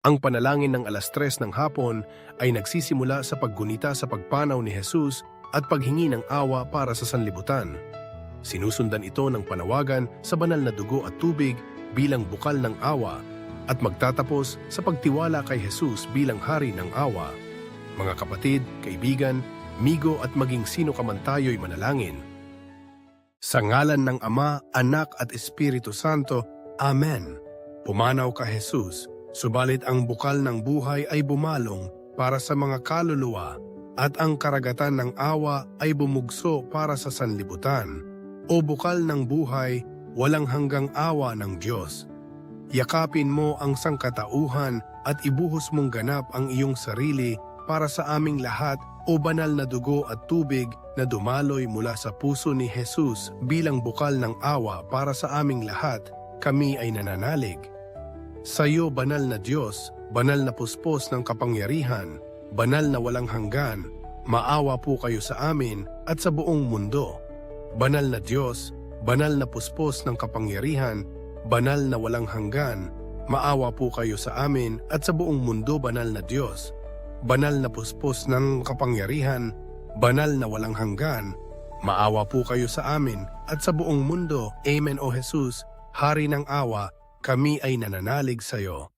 Ang panalangin ng 3:00 ng hapon ay nagsisimula sa paggunita sa pagpanaw ni Jesus at paghingi ng awa para sa sanlibutan. Sinusundan ito ng panawagan sa banal na dugo at tubig bilang bukal ng awa at magtatapos sa pagtiwala kay Jesus bilang hari ng awa. Mga kapatid, kaibigan, migo at maging sino ka man tayo'y manalangin. Sa ngalan ng Ama, Anak at Espiritu Santo, Amen. Pumanaw ka Jesus, subalit ang bukal ng buhay ay bumalong para sa mga kaluluwa at ang karagatan ng awa ay bumugso para sa sanlibutan. O bukal ng buhay, walang hanggang awa ng Diyos. Yakapin mo ang sangkatauhan at ibuhos mong ganap ang iyong sarili para sa aming lahat, o banal na dugo at tubig na dumaloy mula sa puso ni Jesus bilang bukal ng awa para sa aming lahat, kami ay nananalig. Sa iyo, banal na Diyos, banal na puspos ng kapangyarihan, banal na walang hanggan, maawa po kayo sa amin at sa buong mundo. Banal na Diyos, banal na puspos ng kapangyarihan, banal na walang hanggan, maawa po kayo sa amin at sa buong mundo, banal na Diyos. Banal na puspos ng kapangyarihan, banal na walang hanggan, maawa po kayo sa amin at sa buong mundo. Amen. O Jesus, Hari ng awa, kami ay nananalig sa iyo.